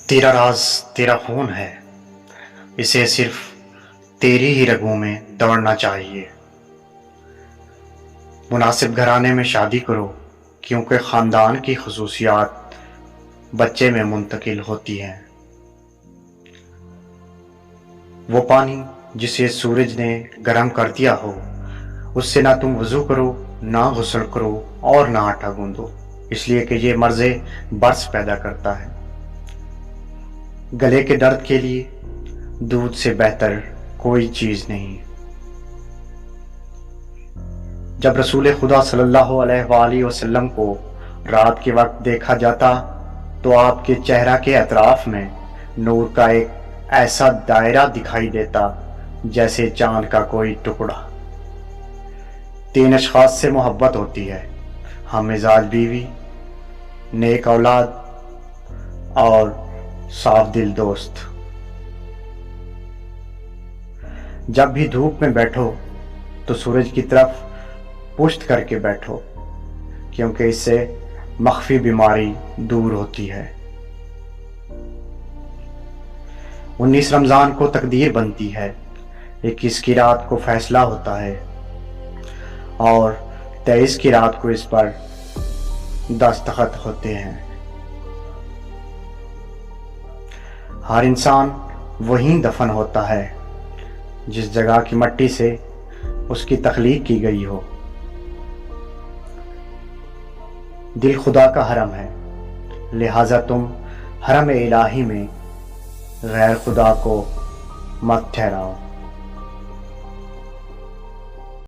تیرا راز تیرا خون ہے، اسے صرف تیری ہی رگوں میں دوڑنا چاہیے۔ مناسب گھرانے میں شادی کرو، کیونکہ خاندان کی خصوصیات بچے میں منتقل ہوتی ہیں۔ وہ پانی جسے سورج نے گرم کر دیا ہو، اس سے نہ تم وضو کرو، نہ غسل کرو اور نہ آٹا گوندو، اس لیے کہ یہ مرض برس پیدا کرتا ہے۔ گلے کے درد کے لیے دودھ سے بہتر کوئی چیز نہیں۔ جب رسول خدا صلی اللہ علیہ وآلہ وسلم کو رات کے وقت دیکھا جاتا تو آپ کے چہرہ کے اطراف میں نور کا ایک ایسا دائرہ دکھائی دیتا جیسے چاند کا کوئی ٹکڑا۔ 3 اشخاص سے محبت ہوتی ہے: ہم مزاج بیوی، نیک اولاد اور صاف دل دوست۔ جب بھی دھوپ میں بیٹھو تو سورج کی طرف پشت کر کے بیٹھو، کیونکہ اس سے مخفی بیماری دور ہوتی ہے۔ 19 رمضان کو تقدیر بنتی ہے، 21 کی رات کو فیصلہ ہوتا ہے اور 23 کی رات کو اس پر دستخط ہوتے ہیں۔ ہر انسان وہیں دفن ہوتا ہے جس جگہ کی مٹی سے اس کی تخلیق کی گئی ہو۔ دل خدا کا حرم ہے، لہٰذا تم حرم الہی میں غیر خدا کو مت ٹھہراؤ۔